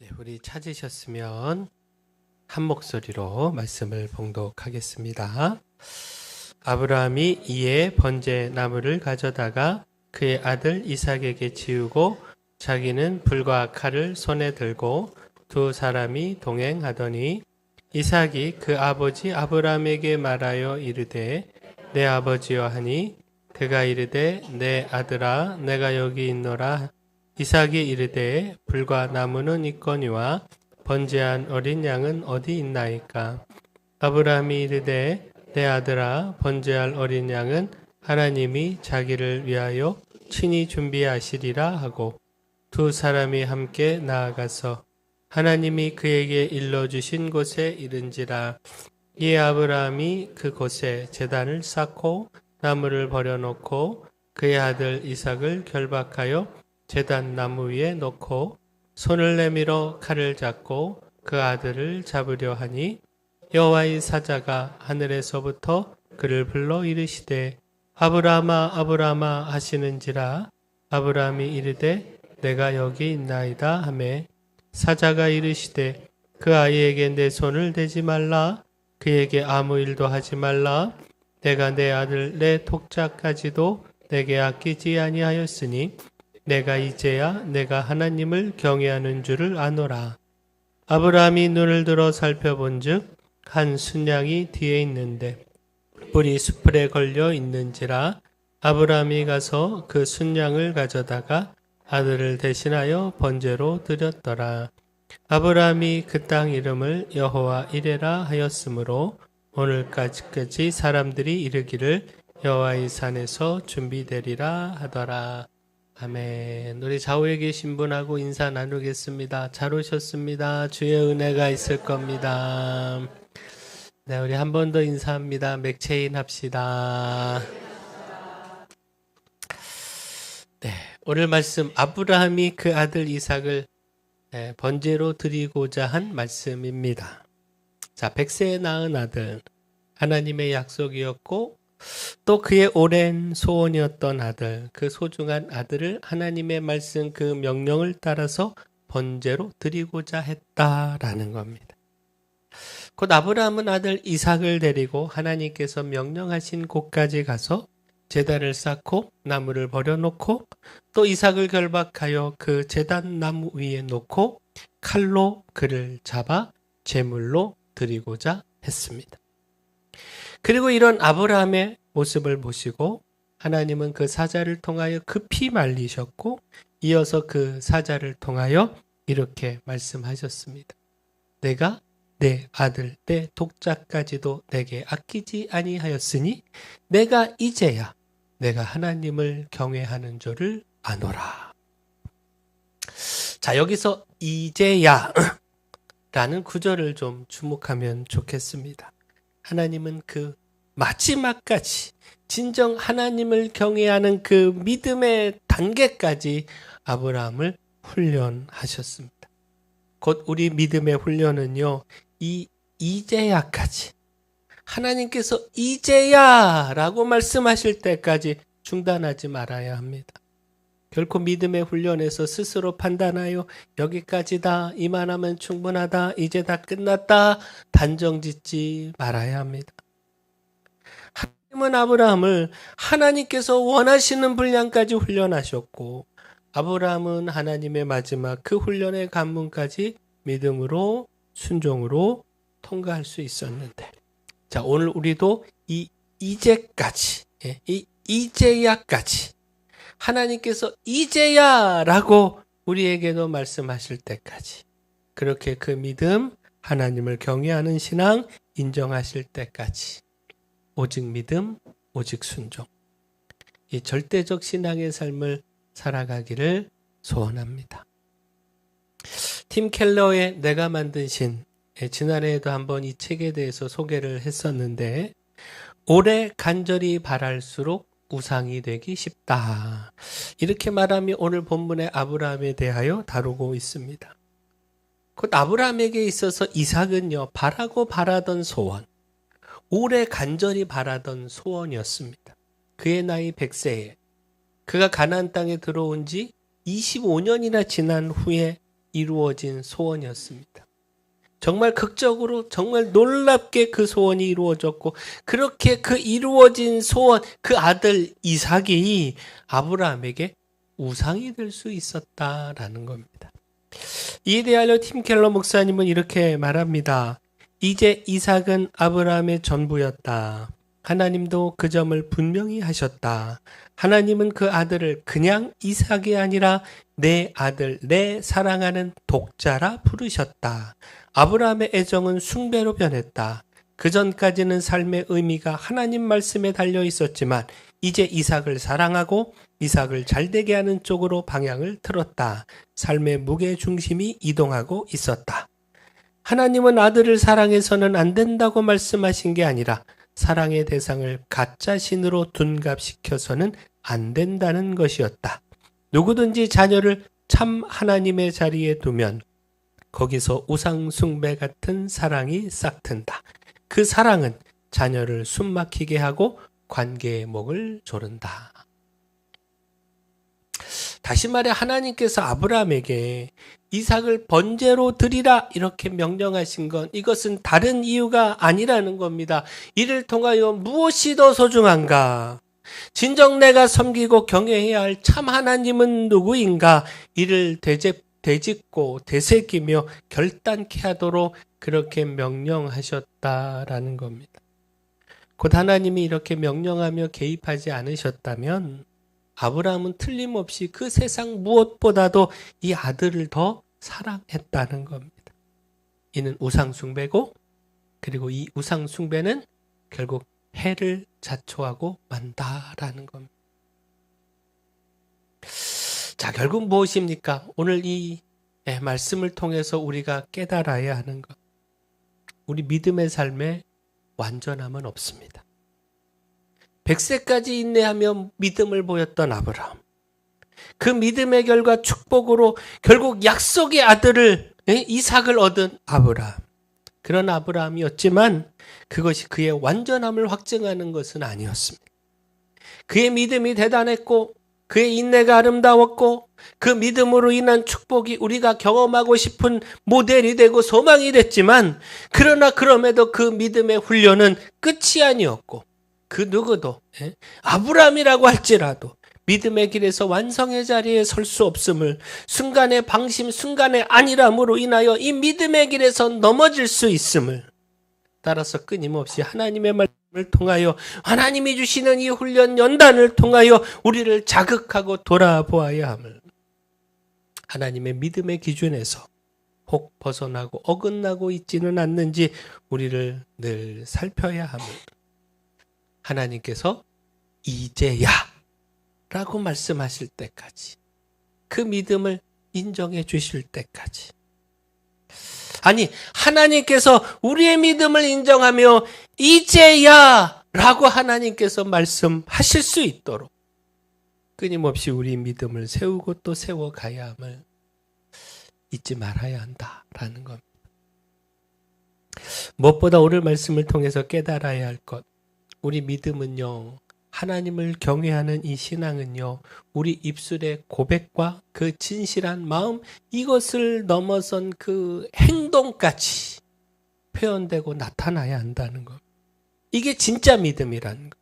네, 우리 찾으셨으면 한 목소리로 말씀을 봉독하겠습니다. 아브라함이 이에 번제 나무를 가져다가 그의 아들 이삭에게 지우고 자기는 불과 칼을 손에 들고 두 사람이 동행하더니 이삭이 그 아버지 아브라함에게 말하여 이르되 내 아버지여 하니 그가 이르되 내 아들아 내가 여기 있노라. 이삭이 이르되 불과 나무는 있거니와 번제한 어린 양은 어디 있나이까. 아브라함이 이르되 내 아들아 번제할 어린 양은 하나님이 자기를 위하여 친히 준비하시리라 하고 두 사람이 함께 나아가서 하나님이 그에게 일러주신 곳에 이른지라. 이에 아브라함이 그곳에 제단을 쌓고 나무를 버려놓고 그의 아들 이삭을 결박하여 제단 나무 위에 놓고 손을 내밀어 칼을 잡고 그 아들을 잡으려 하니 여호와의 사자가 하늘에서부터 그를 불러 이르시되 아브라함아 아브라함아 하시는지라. 아브라함이 이르되 내가 여기 있나이다 하매 사자가 이르시되 그 아이에게 내 손을 대지 말라. 그에게 아무 일도 하지 말라. 내가 내 아들 내 독자까지도 내게 아끼지 아니하였으니 내가 이제야 내가 하나님을 경외하는 줄을 아노라. 아브라함이 눈을 들어 살펴본즉 한 순양이 뒤에 있는데 뿔이 수풀에 걸려 있는지라. 아브라함이 가서 그 순양을 가져다가 아들을 대신하여 번제로 드렸더라. 아브라함이 그 땅 이름을 여호와 이레라 하였으므로 오늘까지 사람들이 이르기를 여호와의 산에서 준비되리라 하더라. 아멘. 우리 좌우에 계신 분하고 인사 나누겠습니다. 잘 오셨습니다. 주의 은혜가 있을 겁니다. 네, 우리 한 번 더 인사합니다. 맥체인 합시다. 네, 오늘 말씀 아브라함이 그 아들 이삭을 번제로 드리고자 한 말씀입니다. 자, 100세에 낳은 아들, 하나님의 약속이었고 또 그의 오랜 소원이었던 아들, 그 소중한 아들을 하나님의 말씀 그 명령을 따라서 번제로 드리고자 했다라는 겁니다. 곧 아브라함은 아들 이삭을 데리고 하나님께서 명령하신 곳까지 가서 제단을 쌓고 나무를 버려놓고 또 이삭을 결박하여 그 제단 나무 위에 놓고 칼로 그를 잡아 제물로 드리고자 했습니다. 그리고 이런 아브라함의 모습을 보시고 하나님은 그 사자를 통하여 급히 말리셨고 이어서 그 사자를 통하여 이렇게 말씀하셨습니다. 내가 내 아들 내 독자까지도 내게 아끼지 아니하였으니 내가 이제야 내가 하나님을 경외하는 줄을 아노라. 자, 여기서 이제야 라는 구절을 좀 주목하면 좋겠습니다. 하나님은 그 마지막까지 진정 하나님을 경외하는 그 믿음의 단계까지 아브라함을 훈련하셨습니다. 곧 우리 믿음의 훈련은요, 이제야까지 하나님께서 이제야 라고 말씀하실 때까지 중단하지 말아야 합니다. 결코 믿음의 훈련에서 스스로 판단하여 여기까지다, 이만하면 충분하다, 이제 다 끝났다 단정짓지 말아야 합니다. 하나님은 아브라함을 하나님께서 원하시는 분량까지 훈련하셨고 아브라함은 하나님의 마지막 그 훈련의 관문까지 믿음으로 순종으로 통과할 수 있었는데, 자, 오늘 우리도 이 이제까지, 이 이제야까지 하나님께서 이제야라고 우리에게도 말씀하실 때까지 그렇게 그 믿음, 하나님을 경외하는 신앙 인정하실 때까지 오직 믿음, 오직 순종, 이 절대적 신앙의 삶을 살아가기를 소원합니다. 팀 켈러의 내가 만든 신, 지난해에도 한번 이 책에 대해서 소개를 했었는데 오래 간절히 바랄수록 우상이 되기 쉽다. 이렇게 말하며 오늘 본문의 아브라함에 대하여 다루고 있습니다. 곧 아브라함에게 있어서 이삭은요, 바라고 바라던 소원, 오래 간절히 바라던 소원이었습니다. 그의 나이 100세에 그가 가나안 땅에 들어온 지 25년이나 지난 후에 이루어진 소원이었습니다. 정말 극적으로 정말 놀랍게 그 소원이 이루어졌고 그렇게 그 이루어진 소원 그 아들 이삭이 아브라함에게 우상이 될 수 있었다라는 겁니다. 이에 대하여 팀 켈러 목사님은 이렇게 말합니다. 이제 이삭은 아브라함의 전부였다. 하나님도 그 점을 분명히 하셨다. 하나님은 그 아들을 그냥 이삭이 아니라 내 아들, 내 사랑하는 독자라 부르셨다. 아브라함의 애정은 숭배로 변했다. 그 전까지는 삶의 의미가 하나님 말씀에 달려 있었지만 이제 이삭을 사랑하고 이삭을 잘되게 하는 쪽으로 방향을 틀었다. 삶의 무게 중심이 이동하고 있었다. 하나님은 아들을 사랑해서는 안 된다고 말씀하신 게 아니라 사랑의 대상을 가짜 신으로 둔갑시켜서는 안 된다는 것이었다. 누구든지 자녀를 참 하나님의 자리에 두면 거기서 우상 숭배 같은 사랑이 싹튼다. 그 사랑은 자녀를 숨막히게 하고 관계의 목을 조른다. 다시 말해 하나님께서 아브라함에게 이삭을 번제로 드리라 이렇게 명령하신 건 이것은 다른 이유가 아니라는 겁니다. 이를 통하여 무엇이 더 소중한가? 진정 내가 섬기고 경외해야 할 참 하나님은 누구인가? 이를 되짚고 되새기며 결단케 하도록 그렇게 명령하셨다라는 겁니다. 곧 하나님이 이렇게 명령하며 개입하지 않으셨다면 아브라함은 틀림없이 그 세상 무엇보다도 이 아들을 더 사랑했다는 겁니다. 이는 우상숭배고 그리고 이 우상숭배는 결국 해를 자초하고 만다라는 겁니다. 자, 결국 무엇입니까? 오늘 이 말씀을 통해서 우리가 깨달아야 하는 것. 우리 믿음의 삶에 완전함은 없습니다. 100세까지 인내하며 믿음을 보였던 아브라함. 그 믿음의 결과 축복으로 결국 약속의 아들을 이삭을 얻은 아브라함. 그런 아브라함이었지만 그것이 그의 완전함을 확증하는 것은 아니었습니다. 그의 믿음이 대단했고 그의 인내가 아름다웠고 그 믿음으로 인한 축복이 우리가 경험하고 싶은 모델이 되고 소망이 됐지만 그러나 그럼에도 그 믿음의 훈련은 끝이 아니었고 그 누구도 아브라함이라고 할지라도 믿음의 길에서 완성의 자리에 설 수 없음을 순간의 방심, 순간의 안일함으로 인하여 이 믿음의 길에서 넘어질 수 있음을 따라서 끊임없이 하나님의 말씀을 통하여 하나님이 주시는 이 훈련 연단을 통하여 우리를 자극하고 돌아보아야 함을 하나님의 믿음의 기준에서 혹 벗어나고 어긋나고 있지는 않는지 우리를 늘 살펴야 함을 하나님께서 이제야 라고 말씀하실 때까지 그 믿음을 인정해 주실 때까지 아니 하나님께서 우리의 믿음을 인정하며 이제야 라고 하나님께서 말씀하실 수 있도록 끊임없이 우리 믿음을 세우고 또 세워가야 함을 잊지 말아야 한다라는 겁니다. 무엇보다 오늘 말씀을 통해서 깨달아야 할 것 우리 믿음은요 하나님을 경외하는 이 신앙은요 우리 입술의 고백과 그 진실한 마음 이것을 넘어선 그 행동까지 표현되고 나타나야 한다는 것. 이게 진짜 믿음이라는 것.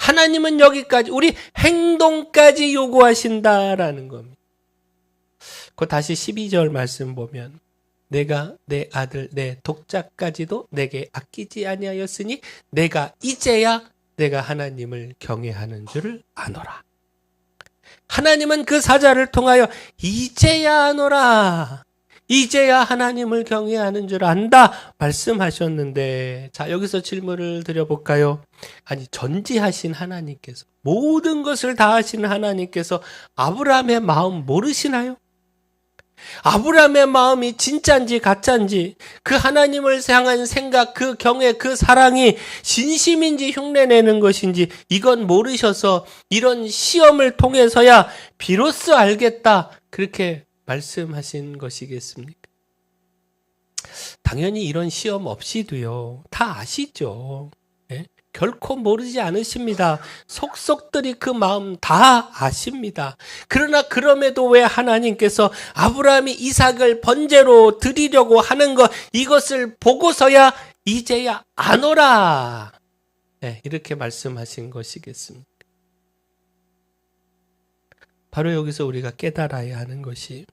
하나님은 여기까지 우리 행동까지 요구하신다라는 겁니다. 그 다시 12절 말씀 보면 내가 내 아들 내 독자까지도 내게 아끼지 아니하였으니 내가 이제야 내가 하나님을 경외하는 줄을 아노라. 하나님은 그 사자를 통하여 이제야 아노라. 이제야 하나님을 경외하는 줄 안다 말씀하셨는데 자 여기서 질문을 드려볼까요? 아니 전지하신 하나님께서 모든 것을 다 하시는 하나님께서 아브라함의 마음 모르시나요? 아브라함의 마음이 진짜인지 가짜인지 그 하나님을 향한 생각, 그 경외, 그 사랑이 진심인지 흉내내는 것인지 이건 모르셔서 이런 시험을 통해서야 비로소 알겠다 그렇게 말씀하신 것이겠습니까? 당연히 이런 시험 없이도요 다 아시죠. 결코 모르지 않으십니다. 속속들이 그 마음 다 아십니다. 그러나 그럼에도 왜 하나님께서 아브라함이 이삭을 번제로 드리려고 하는 것, 이것을 보고서야 이제야 안 오라. 네, 이렇게 말씀하신 것이겠습니다. 바로 여기서 우리가 깨달아야 하는 것이,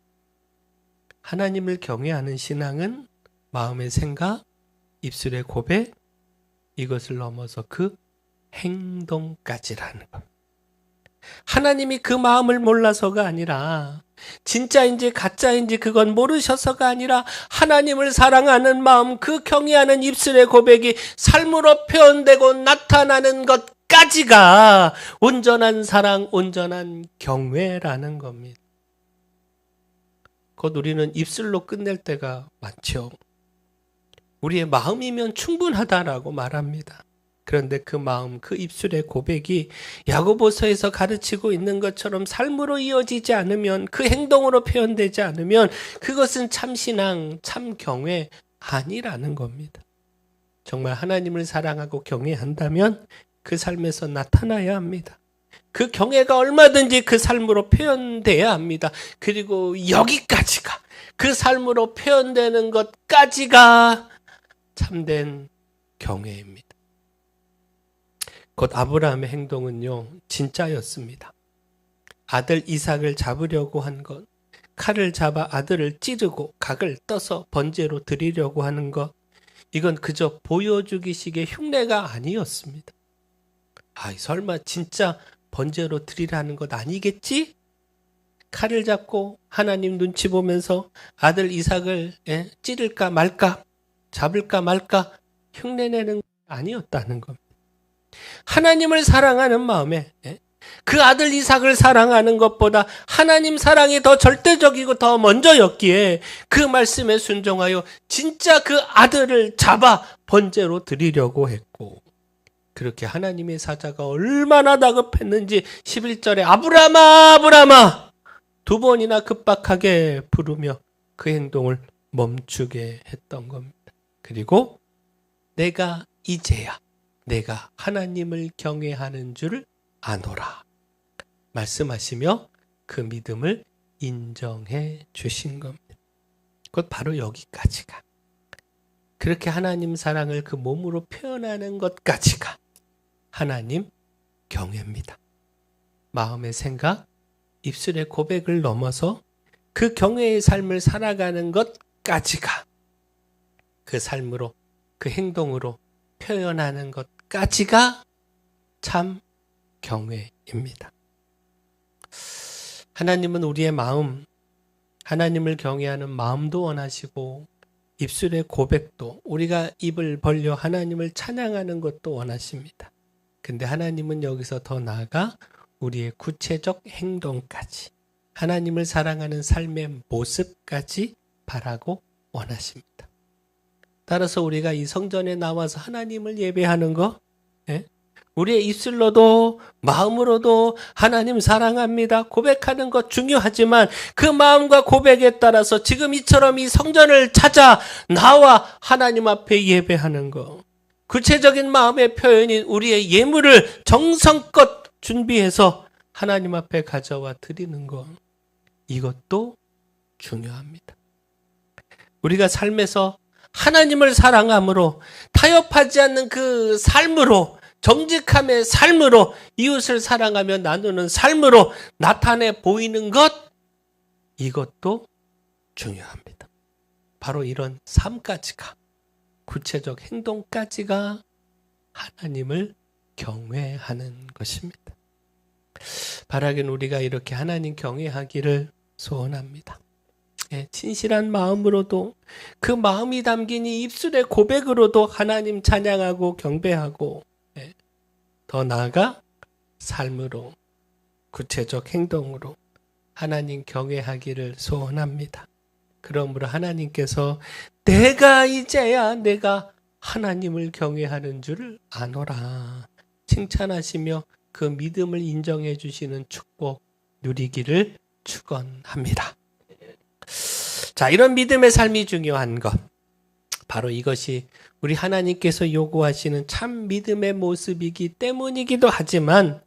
하나님을 경외하는 신앙은 마음의 생각, 입술의 고백, 이것을 넘어서 그 행동까지라는 것. 하나님이 그 마음을 몰라서가 아니라, 진짜인지 가짜인지 그건 모르셔서가 아니라, 하나님을 사랑하는 마음, 그 경외하는 입술의 고백이 삶으로 표현되고 나타나는 것까지가 온전한 사랑, 온전한 경외라는 겁니다. 곧 우리는 입술로 끝낼 때가 많죠. 우리의 마음이면 충분하다라고 말합니다. 그런데 그 마음, 그 입술의 고백이 야고보서에서 가르치고 있는 것처럼 삶으로 이어지지 않으면, 그 행동으로 표현되지 않으면 그것은 참 신앙, 참 경외 아니라는 겁니다. 정말 하나님을 사랑하고 경외한다면 그 삶에서 나타나야 합니다. 그 경외가 얼마든지 그 삶으로 표현돼야 합니다. 그리고 여기까지가, 그 삶으로 표현되는 것까지가 참된 경외입니다. 곧 아브라함의 행동은요, 진짜였습니다. 아들 이삭을 잡으려고 한 것, 칼을 잡아 아들을 찌르고 각을 떠서 번제로 드리려고 하는 것, 이건 그저 보여주기식의 흉내가 아니었습니다. 설마 진짜 번제로 드리라는 것 아니겠지? 칼을 잡고 하나님 눈치 보면서 아들 이삭을 찌를까 말까, 잡을까 말까 흉내내는 것 아니었다는 겁니다. 하나님을 사랑하는 마음에 그 아들 이삭을 사랑하는 것보다 하나님 사랑이 더 절대적이고 더 먼저였기에 그 말씀에 순종하여 진짜 그 아들을 잡아 번제로 드리려고 했고, 그렇게 하나님의 사자가 얼마나 다급했는지 11절에 아브라함아 아브라함아 2번이나 급박하게 부르며 그 행동을 멈추게 했던 겁니다. 그리고 내가 이제야 내가 하나님을 경외하는 줄 아노라 말씀하시며 그 믿음을 인정해 주신 겁니다. 곧 바로 여기까지가, 그렇게 하나님 사랑을 그 몸으로 표현하는 것까지가 하나님 경외입니다. 마음의 생각, 입술의 고백을 넘어서 그 경외의 삶을 살아가는 것까지가, 그 삶으로, 그 행동으로 표현하는 것까지가 참 경외입니다. 하나님은 우리의 마음, 하나님을 경외하는 마음도 원하시고 입술의 고백도, 우리가 입을 벌려 하나님을 찬양하는 것도 원하십니다. 근데 하나님은 여기서 더 나아가 우리의 구체적 행동까지, 하나님을 사랑하는 삶의 모습까지 바라고 원하십니다. 따라서 우리가 이 성전에 나와서 하나님을 예배하는 거, 우리의 입술로도 마음으로도 하나님 사랑합니다 고백하는 것 중요하지만, 그 마음과 고백에 따라서 지금 이처럼 이 성전을 찾아 나와 하나님 앞에 예배하는 것, 구체적인 마음의 표현인 우리의 예물을 정성껏 준비해서 하나님 앞에 가져와 드리는 것, 이것도 중요합니다. 우리가 삶에서 하나님을 사랑함으로, 타협하지 않는 그 삶으로, 정직함의 삶으로, 이웃을 사랑하며 나누는 삶으로 나타내 보이는 것, 이것도 중요합니다. 바로 이런 삶까지가, 구체적 행동까지가 하나님을 경외하는 것입니다. 바라긴 우리가 이렇게 하나님 경외하기를 소원합니다. 진실한 마음으로도, 그 마음이 담긴 이 입술의 고백으로도 하나님 찬양하고 경배하고, 더 나아가 삶으로, 구체적 행동으로 하나님 경외하기를 소원합니다. 그러므로 하나님께서 내가 이제야 내가 하나님을 경외하는 줄을 아노라 칭찬하시며 그 믿음을 인정해 주시는 축복 누리기를 축원합니다. 자, 이런 믿음의 삶이 중요한 것, 바로 이것이 우리 하나님께서 요구하시는 참 믿음의 모습이기 때문이기도 하지만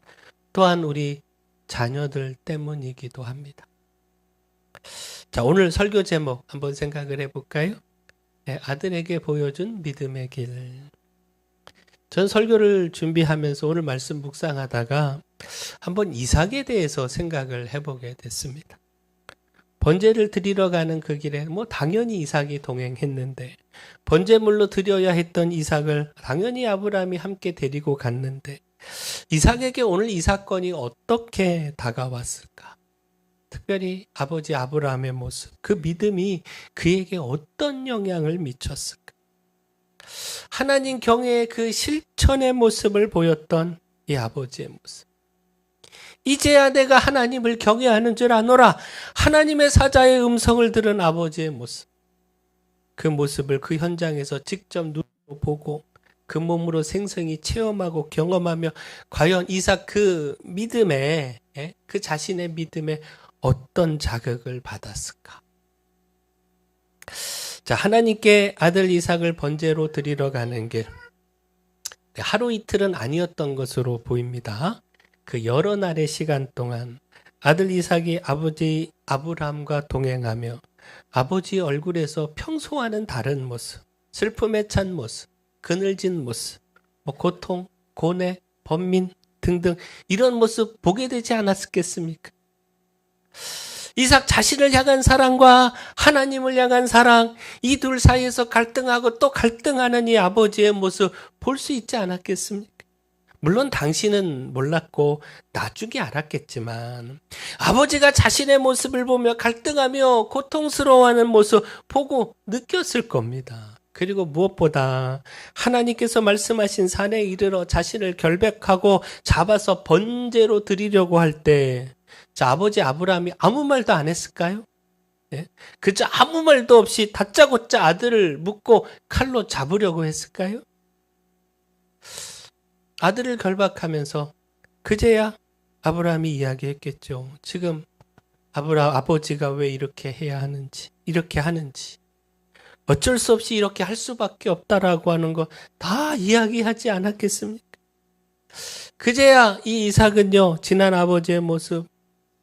또한 우리 자녀들 때문이기도 합니다. 자, 오늘 설교 제목 한번 생각을 해볼까요? 네, 아들에게 보여준 믿음의 길. 전 설교를 준비하면서 오늘 말씀 묵상하다가 한번 이삭에 대해서 생각을 해보게 됐습니다. 번제를 드리러 가는 그 길에 당연히 이삭이 동행했는데 번제물로 드려야 했던 이삭을 당연히 아브라함이 함께 데리고 갔는데 이삭에게 오늘 이 사건이 어떻게 다가왔을까? 특별히 아버지 아브라함의 모습, 그 믿음이 그에게 어떤 영향을 미쳤을까? 하나님 경외의 그 실천의 모습을 보였던 이 아버지의 모습. 이제야 내가 하나님을 경외하는 줄 아노라. 하나님의 사자의 음성을 들은 아버지의 모습. 그 모습을 그 현장에서 직접 눈으로 보고 그 몸으로 생생히 체험하고 경험하며 과연 이삭 그 믿음에, 그 자신의 믿음에 어떤 자극을 받았을까? 자, 하나님께 아들 이삭을 번제로 드리러 가는 길. 하루 이틀은 아니었던 것으로 보입니다. 그 여러 날의 시간 동안 아들 이삭이 아버지 아브라함과 동행하며 아버지 얼굴에서 평소와는 다른 모습, 슬픔에 찬 모습, 그늘진 모습, 고통, 고뇌, 번민 등등 이런 모습 보게 되지 않았겠습니까? 이삭 자신을 향한 사랑과 하나님을 향한 사랑, 이 둘 사이에서 갈등하고 또 갈등하는 이 아버지의 모습 볼 수 있지 않았겠습니까? 물론 당신은 몰랐고 나중에 알았겠지만 아버지가 자신의 모습을 보며 갈등하며 고통스러워하는 모습 보고 느꼈을 겁니다. 그리고 무엇보다 하나님께서 말씀하신 산에 이르러 자신을 결백하고 잡아서 번제로 드리려고 할 때 아버지 아브라함이 아무 말도 안 했을까요? 그저 아무 말도 없이 다짜고짜 아들을 묶고 칼로 잡으려고 했을까요? 아들을 결박하면서 그제야 아브라함이 이야기했겠죠. 지금 아버지가 왜 이렇게 해야 하는지, 이렇게 하는지, 어쩔 수 없이 이렇게 할 수밖에 없다라고 하는 거 다 이야기하지 않았겠습니까? 그제야 이 이삭은요, 지난 아버지의 모습,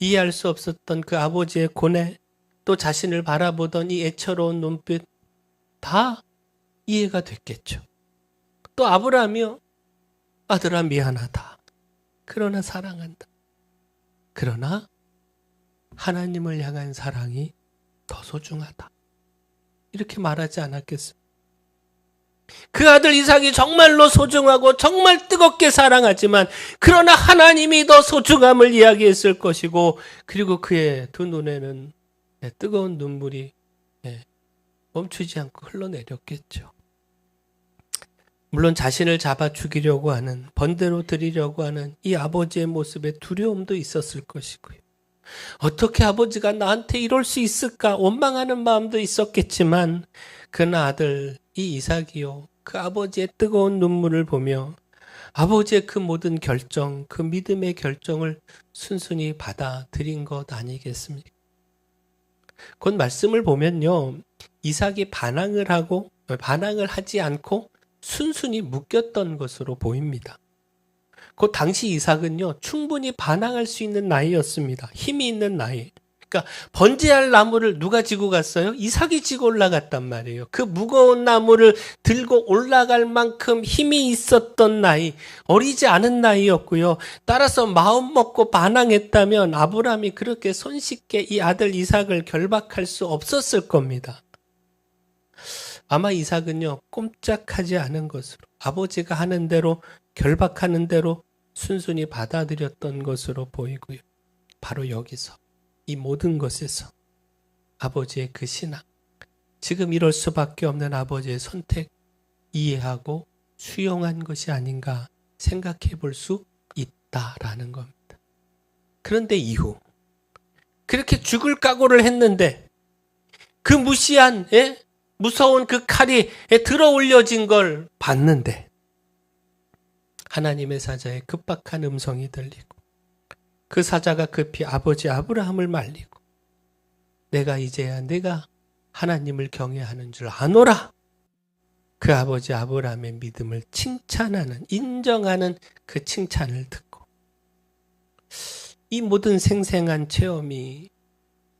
이해할 수 없었던 그 아버지의 고뇌, 또 자신을 바라보던 이 애처로운 눈빛 다 이해가 됐겠죠. 또 아브라함이요, 아들아 미안하다. 그러나 사랑한다. 그러나 하나님을 향한 사랑이 더 소중하다. 이렇게 말하지 않았겠습니까? 그 아들 이삭이 정말로 소중하고 정말 뜨겁게 사랑하지만 그러나 하나님이 더 소중함을 이야기했을 것이고 그리고 그의 두 눈에는 뜨거운 눈물이 멈추지 않고 흘러내렸겠죠. 물론 자신을 잡아 죽이려고 하는, 번제로 드리려고 하는 이 아버지의 모습에 두려움도 있었을 것이고요. 어떻게 아버지가 나한테 이럴 수 있을까 원망하는 마음도 있었겠지만 그러나 아들 이 이삭이요, 그 아버지의 뜨거운 눈물을 보며 아버지의 그 모든 결정, 그 믿음의 결정을 순순히 받아들인 것 아니겠습니까? 곧 말씀을 보면요, 이삭이 반항을 하지 않고 순순히 묶였던 것으로 보입니다. 그 당시 이삭은요, 충분히 반항할 수 있는 나이였습니다. 힘이 있는 나이. 그러니까 번제할 나무를 누가 지고 갔어요? 이삭이 지고 올라갔단 말이에요. 그 무거운 나무를 들고 올라갈 만큼 힘이 있었던 나이, 어리지 않은 나이였고요. 따라서 마음 먹고 반항했다면 아브라함이 그렇게 손쉽게 이 아들 이삭을 결박할 수 없었을 겁니다. 아마 이삭은요, 꼼짝하지 않은 것으로 아버지가 하는 대로 결박하는 대로 순순히 받아들였던 것으로 보이고요. 바로 여기서 이 모든 것에서 아버지의 그 신앙, 지금 이럴 수밖에 없는 아버지의 선택 이해하고 수용한 것이 아닌가 생각해 볼 수 있다라는 겁니다. 그런데 이후 그렇게 죽을 각오를 했는데 그 무시한 무서운 그 칼이 들어 올려진 걸 봤는데 하나님의 사자의 급박한 음성이 들리고 그 사자가 급히 아버지 아브라함을 말리고 내가 이제야 내가 하나님을 경외하는 줄 아노라. 그 아버지 아브라함의 믿음을 칭찬하는, 인정하는 그 칭찬을 듣고 이 모든 생생한 체험이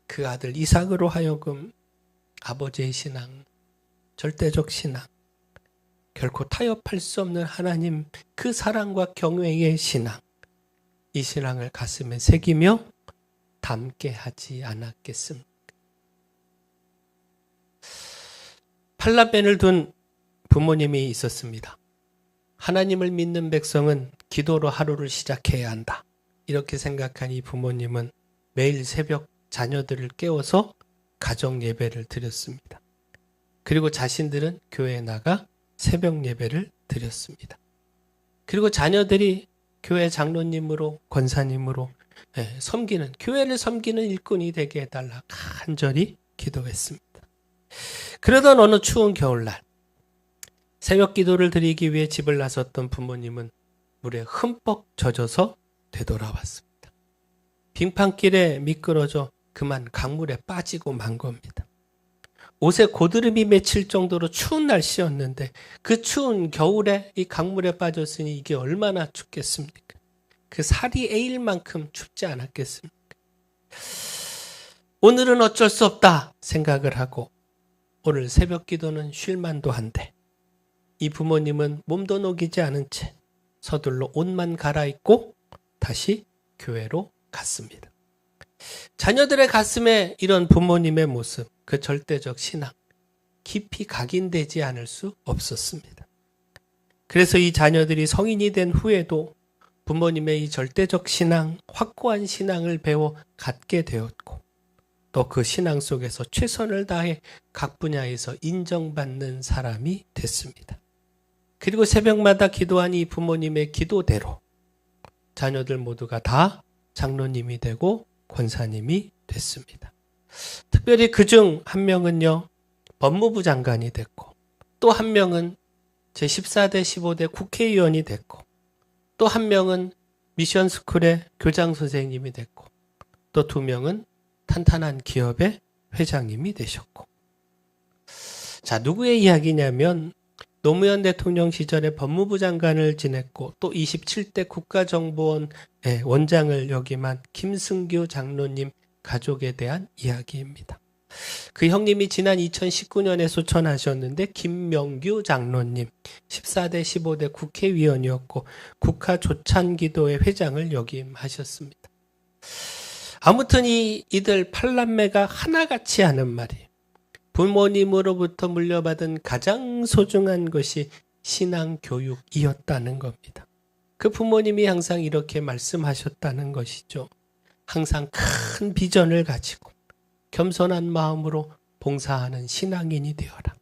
그 아들 이삭으로 하여금 아버지의 신앙, 절대적 신앙, 결코 타협할 수 없는 하나님 그 사랑과 경외의 신앙, 이 신앙을 가슴에 새기며 담게 하지 않았겠습니까? 팔라벤을 둔 부모님이 있었습니다. 하나님을 믿는 백성은 기도로 하루를 시작해야 한다. 이렇게 생각한 이 부모님은 매일 새벽 자녀들을 깨워서 가정 예배를 드렸습니다. 그리고 자신들은 교회에 나가 새벽 예배를 드렸습니다. 그리고 자녀들이 교회 장로님으로, 권사님으로 섬기는, 교회를 섬기는 일꾼이 되게 해달라 간절히 기도했습니다. 그러던 어느 추운 겨울날 새벽 기도를 드리기 위해 집을 나섰던 부모님은 물에 흠뻑 젖어서 되돌아왔습니다. 빙판길에 미끄러져 그만 강물에 빠지고 만 겁니다. 옷에 고드름이 맺힐 정도로 추운 날씨였는데 그 추운 겨울에 이 강물에 빠졌으니 이게 얼마나 춥겠습니까? 그 살이 에일 만큼 춥지 않았겠습니까? 오늘은 어쩔 수 없다 생각을 하고 오늘 새벽 기도는 쉴만도 한데 이 부모님은 몸도 녹이지 않은 채 서둘러 옷만 갈아입고 다시 교회로 갔습니다. 자녀들의 가슴에 이런 부모님의 모습, 그 절대적 신앙, 깊이 각인되지 않을 수 없었습니다. 그래서 이 자녀들이 성인이 된 후에도 부모님의 이 절대적 신앙, 확고한 신앙을 배워 갖게 되었고 또 그 신앙 속에서 최선을 다해 각 분야에서 인정받는 사람이 됐습니다. 그리고 새벽마다 기도한 이 부모님의 기도대로 자녀들 모두가 다 장로님이 되고 권사님이 됐습니다. 특별히 그중 한 명은요, 법무부 장관이 됐고 또 한 명은 제14대 15대 국회의원이 됐고 또 한 명은 미션스쿨의 교장 선생님이 됐고 또 두 명은 탄탄한 기업의 회장님이 되셨고. 자, 누구의 이야기냐면 노무현 대통령 시절에 법무부 장관을 지냈고 또 27대 국가정보원 원장을 역임한 김승규 장로님 가족에 대한 이야기입니다. 그 형님이 지난 2019년에 소천하셨는데 김명규 장로님 14대 15대 국회의원이었고 국가조찬기도회 회장을 역임하셨습니다. 아무튼 이들 팔남매가 하나같이 하는 말이 부모님으로부터 물려받은 가장 소중한 것이 신앙교육이었다는 겁니다. 그 부모님이 항상 이렇게 말씀하셨다는 것이죠. 항상 큰 비전을 가지고 겸손한 마음으로 봉사하는 신앙인이 되어라.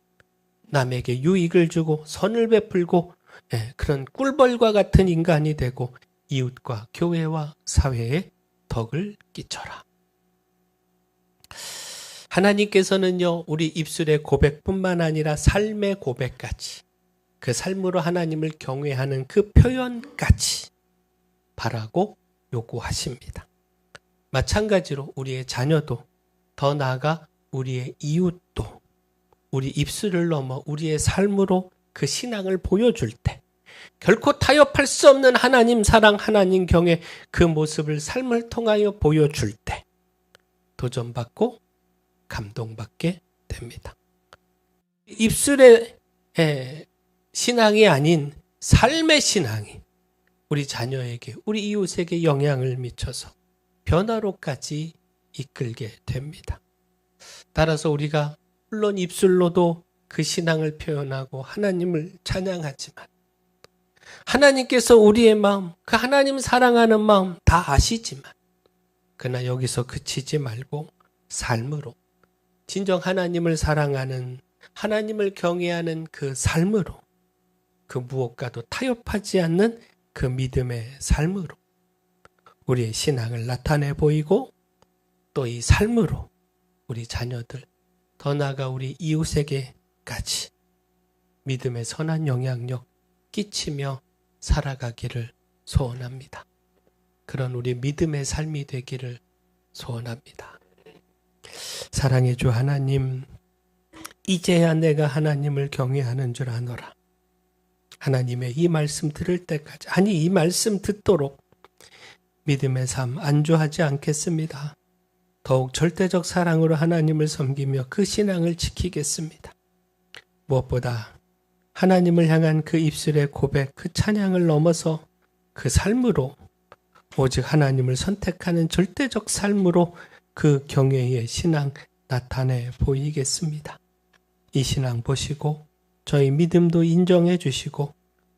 남에게 유익을 주고 선을 베풀고 그런 꿀벌과 같은 인간이 되고 이웃과 교회와 사회에 덕을 끼쳐라. 하나님께서는요, 우리 입술의 고백뿐만 아니라 삶의 고백까지, 그 삶으로 하나님을 경외하는 그 표현까지 바라고 요구하십니다. 마찬가지로 우리의 자녀도, 더 나아가 우리의 이웃도 우리 입술을 넘어 우리의 삶으로 그 신앙을 보여줄 때 결코 타협할 수 없는 하나님 사랑, 하나님 경외 그 모습을 삶을 통하여 보여줄 때 도전받고 감동받게 됩니다. 입술의 신앙이 아닌 삶의 신앙이 우리 자녀에게, 우리 이웃에게 영향을 미쳐서 변화로까지 이끌게 됩니다. 따라서 우리가 물론 입술로도 그 신앙을 표현하고 하나님을 찬양하지만 하나님께서 우리의 마음, 그 하나님 사랑하는 마음 다 아시지만 그러나 여기서 그치지 말고 삶으로 진정 하나님을 사랑하는, 하나님을 경외하는 그 삶으로, 그 무엇과도 타협하지 않는 그 믿음의 삶으로 우리의 신앙을 나타내 보이고 또 이 삶으로 우리 자녀들, 더 나아가 우리 이웃에게까지 믿음의 선한 영향력 끼치며 살아가기를 소원합니다. 그런 우리 믿음의 삶이 되기를 소원합니다. 사랑의 주 하나님, 이제야 내가 하나님을 경외하는 줄 아노라. 하나님의 이 말씀 들을 때까지, 아니 이 말씀 듣도록 믿음의 삶 안주하지 않겠습니다. 더욱 절대적 사랑으로 하나님을 섬기며 그 신앙을 지키겠습니다. 무엇보다 하나님을 향한 그 입술의 고백, 그 찬양을 넘어서 그 삶으로, 오직 하나님을 선택하는 절대적 삶으로 그 경외의 신앙 나타내 보이겠습니다. 이 신앙 보시고 저희 믿음도 인정해 주시고,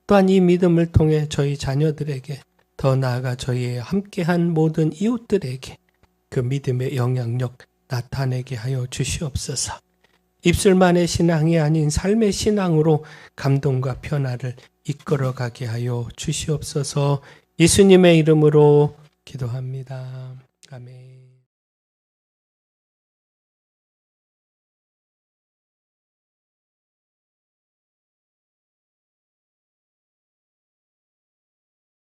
또한 이 믿음을 통해 저희 자녀들에게, 더 나아가 저희의 함께한 모든 이웃들에게 그 믿음의 영향력 나타내게 하여 주시옵소서. 입술만의 신앙이 아닌 삶의 신앙으로 감동과 변화를 이끌어가게 하여 주시옵소서. 예수님의 이름으로 기도합니다. 아멘.